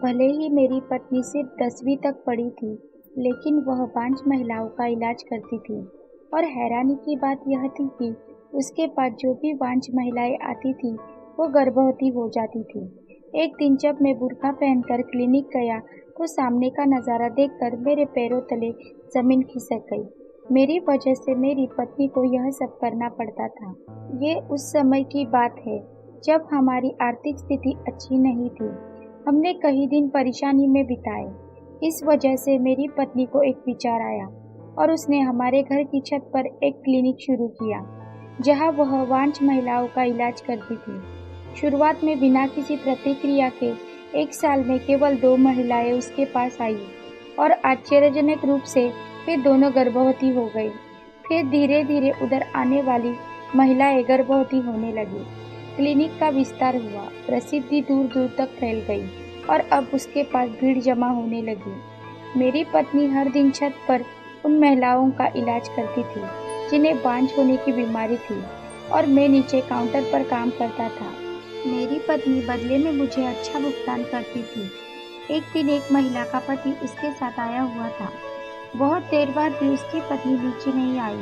भले ही मेरी पत्नी सिर्फ 10वीं तक पढ़ी थी, लेकिन वह 5 महिलाओं का इलाज करती थी। और हैरानी की बात यह थी कि उसके पास जो भी 5 महिलाएं आती थी, वो गर्भवती हो जाती थी। एक दिन जब मैं बुर्का पहनकर क्लिनिक गया, तो सामने का नज़ारा देखकर मेरे पैरों तले जमीन खिसक गई। मेरी वजह से मेरी पत्नी को यह सब करना पड़ता था। ये उस समय की बात है, जब हमारी आर्थिक स्थिति अच्छी नहीं थी। हमने कई दिन परेशानी में बिताए। इस वजह से मेरी पत्नी को एक विचार आया और उसने हमारे घर की छत पर एक क्लिनिक शुरू किया, जहां वह 5 महिलाओं का इलाज करती थी। शुरुआत में बिना किसी प्रतिक्रिया के 1 साल में केवल 2 महिलाएं उसके पास आई और आश्चर्यजनक रूप से वे दोनों गर्भवती हो गई। फिर धीरे धीरे उधर आने वाली महिलाएं गर्भवती होने लगी। क्लिनिक का विस्तार हुआ, प्रसिद्धि दूर दूर तक फैल गई और अब उसके पास भीड़ जमा होने लगी। मेरी पत्नी हर दिन छत पर उन महिलाओं का इलाज करती थी जिन्हें बांझ होने की बीमारी थी, और मैं नीचे काउंटर पर काम करता था। मेरी पत्नी बदले में मुझे अच्छा भुगतान करती थी। एक दिन एक महिला का पति उसके साथ आया हुआ था। बहुत देर बाद भी उसकी पत्नी नीचे नहीं आई,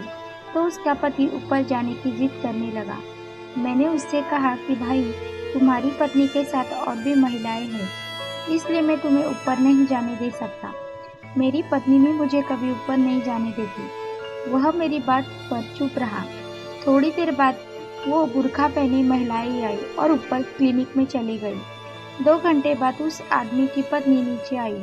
तो उसका पति ऊपर जाने की जिद करने लगा। मैंने उससे कहा कि भाई, तुम्हारी पत्नी के साथ और भी महिलाएं हैं, इसलिए मैं तुम्हें ऊपर नहीं जाने दे सकता। मेरी पत्नी भी मुझे कभी ऊपर नहीं जाने देती। वह मेरी बात पर चुप रहा। थोड़ी देर बाद वो बुर्का पहनी महिलाएं आई और ऊपर क्लिनिक में चली गई। 2 घंटे बाद उस आदमी की पत्नी नीचे आई।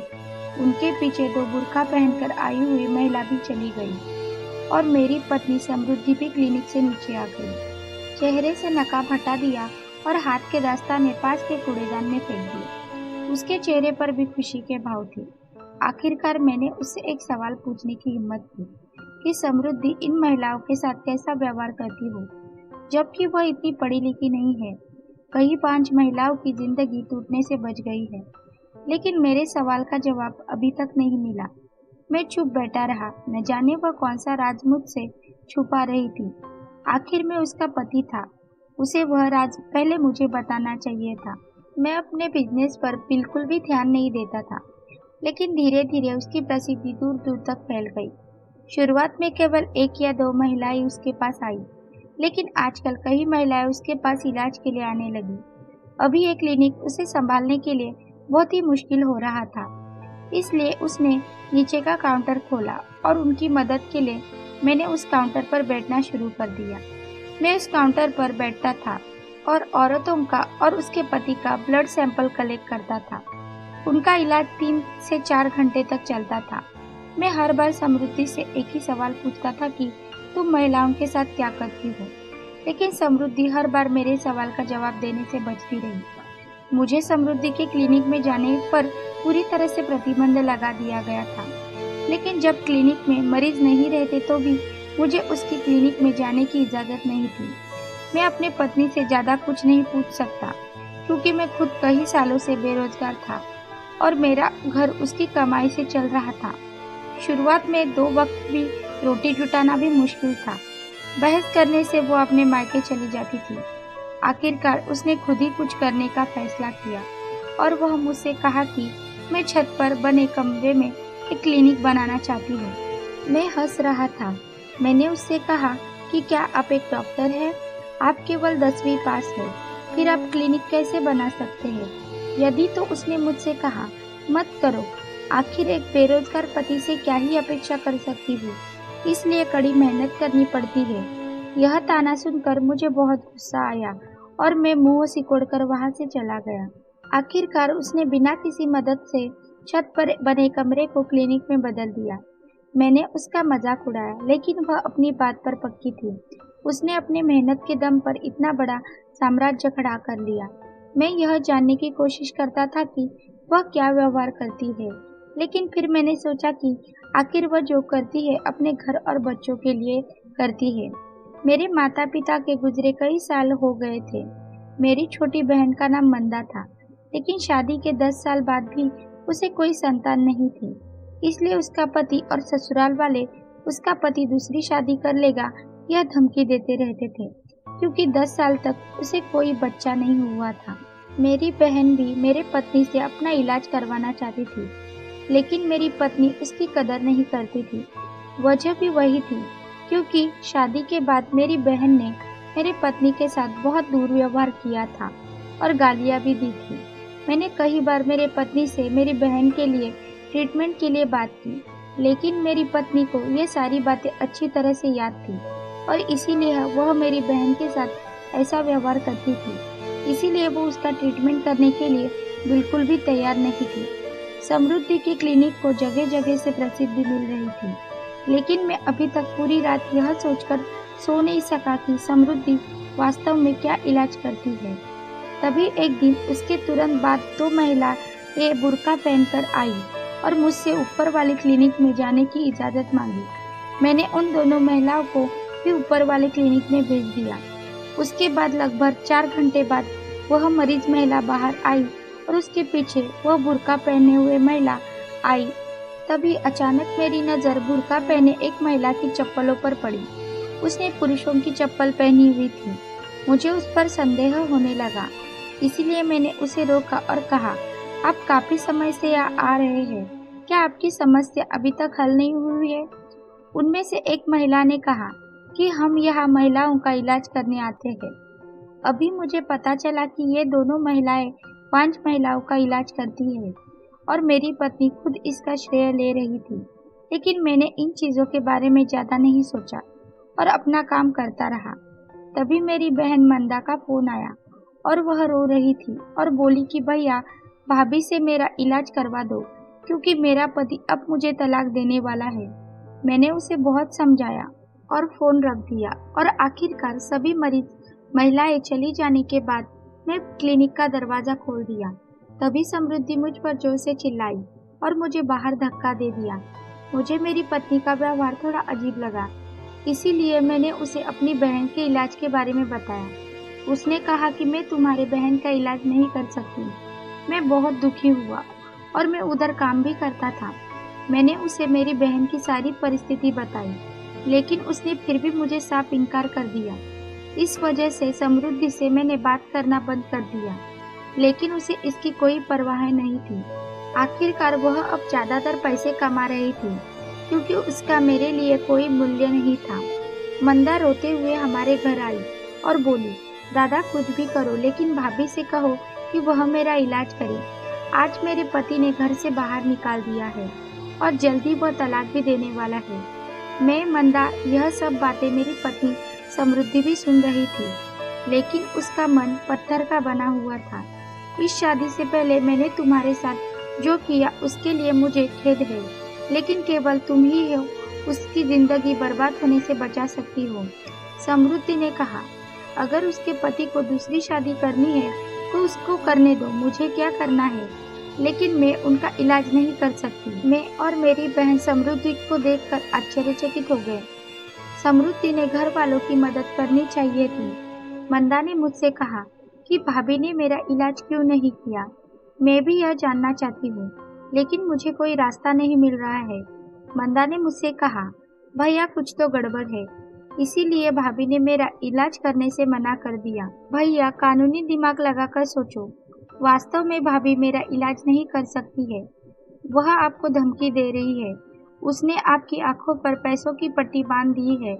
उनके पीछे 2 बुर्का पहनकर आई हुई महिला भी चली गई और मेरी पत्नी समृद्धि भी क्लिनिक से नीचे आ गई। चेहरे से नकाब हटा दिया और हाथ के दस्ताने पास के कूड़ेदान में फेंक दिए। उसके चेहरे पर भी खुशी के भाव थे। आखिरकार मैंने उससे एक सवाल पूछने की हिम्मत की कि समृद्धि इन महिलाओं के साथ कैसा व्यवहार करती हो, जबकि वह इतनी पढ़ी लिखी नहीं है। कई 5 महिलाओं की जिंदगी टूटने से बच गई है, लेकिन मेरे सवाल का जवाब अभी तक नहीं मिला। मैं चुप बैठा रहा, न जाने वह कौन सा राज मुझसे छुपा रही थी। आखिर में उसका पति था, उसे वह राज पहले मुझे बताना चाहिए था। मैं अपने बिजनेस पर बिल्कुल भी ध्यान नहीं देता था, लेकिन धीरे धीरे उसकी प्रसिद्धि दूर दूर तक फैल गई। शुरुआत में केवल 1 या 2 महिलाएं उसके पास आई, लेकिन आजकल कई महिलाएं उसके पास इलाज के लिए आने लगी। अभी ये क्लिनिक उसे संभालने के लिए बहुत ही मुश्किल हो रहा था, इसलिए उसने नीचे का काउंटर खोला और उनकी मदद के लिए मैंने उस काउंटर पर बैठना शुरू कर दिया। मैं उस काउंटर पर बैठता था और औरतों का और उसके पति का ब्लड सैंपल कलेक्ट करता था। उनका इलाज 3 से 4 घंटे तक चलता था। मैं हर बार समृद्धि से एक ही सवाल पूछता था कि तुम महिलाओं के साथ क्या करती हो, लेकिन समृद्धि हर बार मेरे सवाल का जवाब देने से बचती रही। मुझे समृद्धि के क्लिनिक में जाने पर पूरी तरह से प्रतिबंध लगा दिया गया था, लेकिन जब क्लिनिक में मरीज नहीं रहते तो भी मुझे उसकी क्लिनिक में जाने की इजाज़त नहीं थी। मैं अपने पत्नी से ज़्यादा कुछ नहीं पूछ सकता, क्योंकि मैं खुद कई सालों से बेरोजगार था और मेरा घर उसकी कमाई से चल रहा था। शुरुआत में 2 वक्त भी रोटी जुटाना भी मुश्किल था। बहस करने से वो अपने मायके चली जाती थी। आखिरकार उसने खुद ही कुछ करने का फैसला किया और वह मुझसे कहा कि मैं छत पर बने कमरे में एक क्लिनिक बनाना चाहती हूँ। मैं हंस रहा था। मैंने उससे कहा कि क्या आप एक डॉक्टर हैं? आप केवल 10वीं पास है, फिर आप क्लिनिक कैसे बना सकते हैं? यदि तो उसने मुझसे कहा, मत करो, आखिर एक बेरोजगार पति से क्या ही अपेक्षा कर सकती हूँ, इसलिए कड़ी मेहनत करनी पड़ती है। यह ताना सुनकर मुझे बहुत गुस्सा आया और मैं मुंह सिकोड़कर वहां से चला गया। आखिरकार उसने बिना किसी मदद से छत पर बने कमरे को क्लिनिक में बदल दिया। मैंने उसका मजाक उड़ाया, लेकिन वह अपनी बात पर पक्की थी। उसने अपने मेहनत के दम पर इतना बड़ा साम्राज्य खड़ा कर लिया। मैं यह जानने की कोशिश करता था कि वह क्या व्यवहार करती है, लेकिन फिर मैंने सोचा कि आखिर वह जो करती है अपने घर और बच्चों के लिए करती है। मेरे माता पिता के गुजरे कई साल हो गए थे। मेरी छोटी बहन का नाम मंदा था, लेकिन शादी के 10 साल बाद भी उसे कोई संतान नहीं थी। इसलिए उसका पति और ससुराल वाले उसका पति दूसरी शादी कर लेगा यह धमकी देते रहते थे, क्योंकि 10 साल तक उसे कोई बच्चा नहीं हुआ था। मेरी बहन भी मेरे पत्नी से अपना इलाज करवाना चाहती थी, लेकिन मेरी पत्नी उसकी कदर नहीं करती थी। वजह भी वही थी, क्योंकि शादी के बाद मेरी बहन ने मेरे पत्नी के साथ बहुत दुर्व्यवहार किया था और गालियाँ भी दी थी। मैंने कई बार मेरे पत्नी से मेरी बहन के लिए ट्रीटमेंट के लिए बात की, लेकिन मेरी पत्नी को ये सारी बातें अच्छी तरह से याद थी और इसीलिए वह मेरी बहन के साथ ऐसा व्यवहार करती थी। इसीलिए वो उसका ट्रीटमेंट करने के लिए बिल्कुल भी तैयार नहीं थी। समृद्धि के क्लिनिक को जगह जगह से प्रसिद्धि मिल रही थी, लेकिन मैं अभी तक पूरी रात यह सोचकर सो नहीं सका कि समृद्धि वास्तव में क्या इलाज करती है। तभी एक दिन उसके तुरंत बाद दो महिलाएं बुर्का पहनकर आई और मुझसे ऊपर वाले क्लिनिक में जाने की इजाज़त मांगी। मैंने उन दोनों महिलाओं को भी ऊपर वाले क्लिनिक में भेज दिया। उसके बाद लगभग 4 घंटे बाद वह मरीज महिला बाहर आई और उसके पीछे वह बुर्का पहने हुए महिला आई। तभी अचानक मेरी नज़र बुर्का पहने एक महिला की चप्पलों पर पड़ी। उसने पुरुषों की चप्पल पहनी हुई थी। मुझे उस पर संदेह होने लगा, इसीलिए मैंने उसे रोका और कहा, आप काफी समय से यहाँ आ रहे हैं, क्या आपकी समस्या अभी तक हल नहीं हुई है? उनमें से एक महिला ने कहा कि हम यहाँ महिलाओं का इलाज करने आते हैं। अभी मुझे पता चला कि ये दोनों महिलाएं 5 महिलाओं का इलाज करती है और मेरी पत्नी खुद इसका श्रेय ले रही थी, लेकिन मैंने इन चीजों के बारे में ज्यादा नहीं सोचा और अपना काम करता रहा। तभी मेरी बहन मंदा का फोन आया और वह रो रही थी और बोली कि भैया, भाभी से मेरा इलाज करवा दो, क्योंकि मेरा पति अब मुझे तलाक देने वाला है। मैंने उसे बहुत समझाया और फोन रख दिया और आखिरकार सभी मरीज महिलाएं चली जाने के बाद मैं क्लिनिक का दरवाजा खोल दिया। तभी समृद्धि मुझ पर जोर से चिल्लाई और मुझे बाहर धक्का दे दिया। मुझे मेरी पत्नी का व्यवहार थोड़ा अजीब लगा, इसीलिए मैंने उसे अपनी बहन के इलाज के बारे में बताया। उसने कहा कि मैं तुम्हारे बहन का इलाज नहीं कर सकती। मैं बहुत दुखी हुआ और मैं उधर काम भी करता था। मैंने उसे मेरी बहन की सारी परिस्थिति बताई, लेकिन उसने फिर भी मुझे साफ इनकार कर दिया। इस वजह से समृद्धि से मैंने बात करना बंद कर दिया, लेकिन उसे इसकी कोई परवाह नहीं थी। आखिरकार वह अब ज्यादातर पैसे कमा रही थी, क्योंकि उसका मेरे लिए कोई मूल्य नहीं था। मंदा रोते हुए हमारे घर आई और बोली, दादा कुछ भी करो, लेकिन भाभी से कहो कि वह मेरा इलाज करे। आज मेरे पति ने घर से बाहर निकाल दिया है और जल्दी वह तलाक भी देने वाला है। मैं मंदा यह सब बातें मेरी पत्नी समृद्धि भी सुन रही थी, लेकिन उसका मन पत्थर का बना हुआ था। इस शादी से पहले मैंने तुम्हारे साथ जो किया उसके लिए मुझे खेद है, लेकिन केवल तुम ही हो उसकी जिंदगी बर्बाद होने से बचा सकती हो। समृद्धि ने कहा, अगर उसके पति को दूसरी शादी करनी है तो उसको करने दो, मुझे क्या करना है, लेकिन मैं उनका इलाज नहीं कर सकती। मैं और मेरी बहन समृद्धि को देखकर आश्चर्यचकित हो गए। समृद्धि ने घर वालों की मदद करनी चाहिए थी। मंदा ने मुझसे कहा कि भाभी ने मेरा इलाज क्यों नहीं किया। मैं भी यह जानना चाहती हूँ, लेकिन मुझे कोई रास्ता नहीं मिल रहा है। मंदा ने मुझसे कहा, भैया कुछ तो गड़बड़ है, इसीलिए भाभी ने मेरा इलाज करने से मना कर दिया। भैया कानूनी दिमाग लगाकर सोचो, वास्तव में भाभी मेरा इलाज नहीं कर सकती है। वह आपको धमकी दे रही है। उसने आपकी आंखों पर पैसों की पट्टी बांध दी है।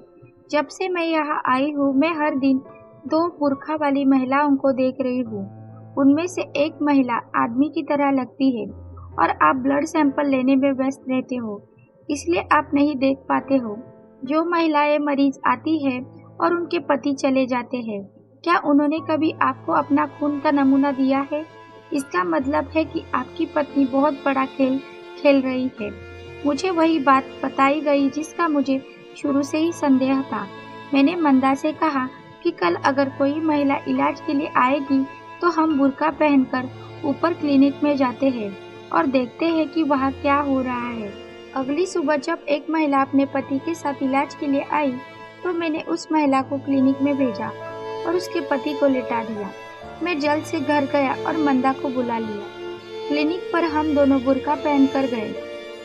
जब से मैं यहाँ आई हूँ, मैं हर दिन 2 बुर्खा वाली महिलाओं को देख रही हूँ। उनमें से एक महिला आदमी की तरह लगती है और आप ब्लड सैंपल लेने में व्यस्त रहते हो, इसलिए आप नहीं देख पाते हो। जो महिलाएं मरीज आती है और उनके पति चले जाते हैं, क्या उन्होंने कभी आपको अपना खून का नमूना दिया है? इसका मतलब है कि आपकी पत्नी बहुत बड़ा खेल खेल रही है। मुझे वही बात बताई गई जिसका मुझे शुरू से ही संदेह था। मैंने मंदा से कहा कि कल अगर कोई महिला इलाज के लिए आएगी तो हम बुर्का पहनकर ऊपर क्लिनिक में जाते हैं और देखते हैं कि वहाँ क्या हो रहा है। अगली सुबह जब एक महिला अपने पति के साथ इलाज के लिए आई तो मैंने उस महिला को क्लिनिक में भेजा और उसके पति को लिटा दिया। मैं जल्द से घर गया और मंदा को बुला लिया। क्लिनिक पर हम दोनों बुर्का पहनकर गए।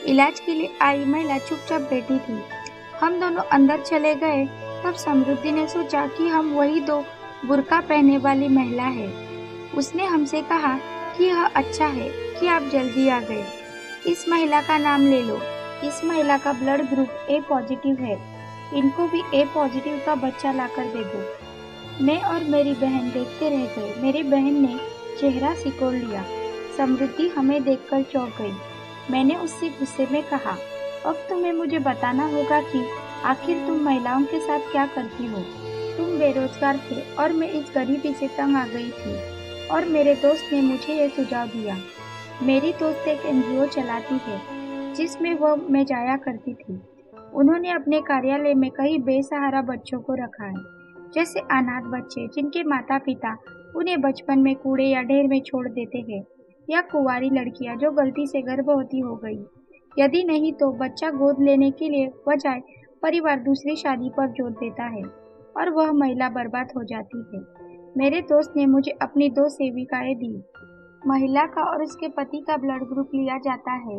इलाज के लिए आई महिला चुपचाप बैठी थी। हम दोनों अंदर चले गए तब समृद्धि ने सोचा कि हम वही 2 बुर्का पहने वाली महिला है। उसने हमसे कहा कि यह अच्छा है कि आप जल्दी आ गए। इस महिला का नाम ले लो। इस महिला का ब्लड ग्रुप ए पॉजिटिव है। इनको भी ए पॉजिटिव का बच्चा लाकर दे दो। मैं और मेरी बहन देखते रह गए। मेरी बहन ने चेहरा सिकोड़ लिया। समृद्धि हमें देखकर चौंक गई। मैंने उससे गुस्से में कहा, अब तुम्हें मुझे बताना होगा कि आखिर तुम महिलाओं के साथ क्या करती हो। तुम बेरोजगार थे और मैं इस गरीबी से तंग आ गई थी और मेरे दोस्त ने मुझे यह सुझाव दिया। मेरी दोस्त एक एनजीओ चलाती है जिसमें मैं जाया करती थी। उन्होंने अपने कार्यालय में कई बेसहारा बच्चों को रखा है, जैसे अनाथ बच्चे जिनके माता पिता उन्हें बचपन में कूड़े या ढेर में छोड़ देते हैं, या कुंवारी लड़कियां जो गलती से गर्भवती हो गई। यदि नहीं तो बच्चा गोद लेने के लिए बजाय परिवार दूसरी शादी पर जोर देता है और वह महिला बर्बाद हो जाती है। मेरे दोस्त ने मुझे अपनी 2 सेविकाएं दी। महिला का और उसके पति का ब्लड ग्रुप लिया जाता है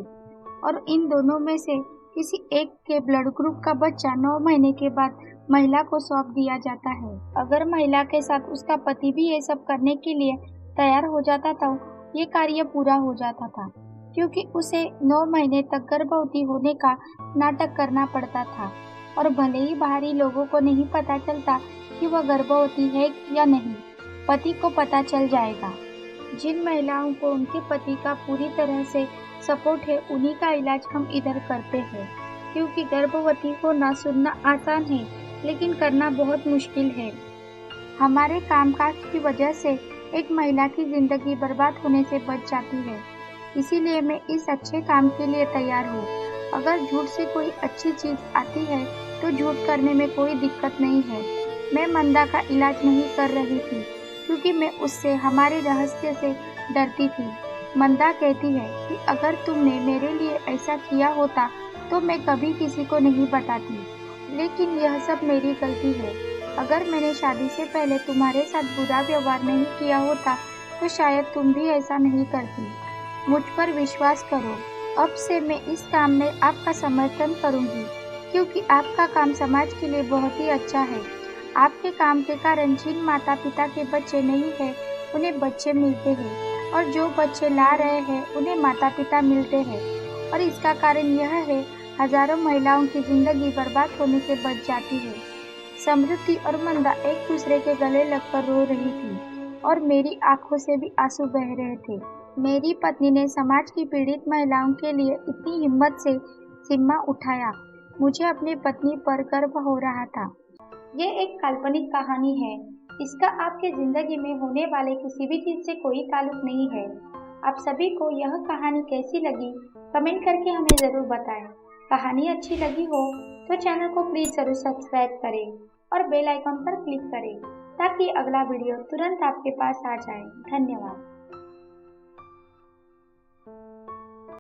और इन दोनों में से किसी एक के ब्लड ग्रुप का बच्चा 9 महीने के बाद महिला को सौंप दिया जाता है। अगर महिला के साथ उसका पति भी ये सब करने के लिए तैयार हो जाता तो ये कार्य पूरा हो जाता था, क्योंकि उसे 9 महीने तक गर्भवती होने का नाटक करना पड़ता था और भले ही बाहरी लोगों को नहीं पता चलता कि वह गर्भवती है या नहीं, पति को पता चल जाएगा। जिन महिलाओं को उनके पति का पूरी तरह से सपोर्ट है उन्हीं का इलाज हम इधर करते हैं, क्योंकि गर्भवती होना सुनना आसान है लेकिन करना बहुत मुश्किल है। हमारे कामकाज की वजह से एक महिला की जिंदगी बर्बाद होने से बच जाती है, इसीलिए मैं इस अच्छे काम के लिए तैयार हूँ। अगर झूठ से कोई अच्छी चीज आती है तो झूठ करने में कोई दिक्कत नहीं है। मैं मंदा का इलाज नहीं कर रही थी क्योंकि मैं उससे, हमारे रहस्य से डरती थी। मंदा कहती है कि अगर तुमने मेरे लिए ऐसा किया होता तो मैं कभी किसी को नहीं बताती, लेकिन यह सब मेरी गलती है। अगर मैंने शादी से पहले तुम्हारे साथ बुरा व्यवहार नहीं किया होता तो शायद तुम भी ऐसा नहीं करती। मुझ पर विश्वास करो। अब से मैं इस काम में आपका समर्थन करूंगी, क्योंकि आपका काम समाज के लिए बहुत ही अच्छा है। आपके काम के कारण जिन माता पिता के बच्चे नहीं है उन्हें बच्चे मिलते हैं और जो बच्चे ला रहे हैं उन्हें माता पिता मिलते हैं, और इसका कारण यह है हजारों महिलाओं की जिंदगी बर्बाद होने से बच जाती है। समृद्धि और मंदा एक दूसरे के गले लगकर रो रही थी और मेरी आंखों से भी आंसू बह रहे थे। मेरी पत्नी ने समाज की पीड़ित महिलाओं के लिए इतनी हिम्मत से जिम्मा उठाया। मुझे अपनी पत्नी पर गर्व हो रहा था। ये एक काल्पनिक कहानी है। इसका आपके जिंदगी में होने वाले किसी भी चीज से कोई ताल्लुक नहीं है। आप सभी को यह कहानी कैसी लगी कमेंट करके हमें जरूर बताएं। कहानी अच्छी लगी हो तो चैनल को प्लीज जरूर सब्सक्राइब करें और बेल आइकन पर क्लिक करें ताकि अगला वीडियो तुरंत आपके पास आ जाए। धन्यवाद।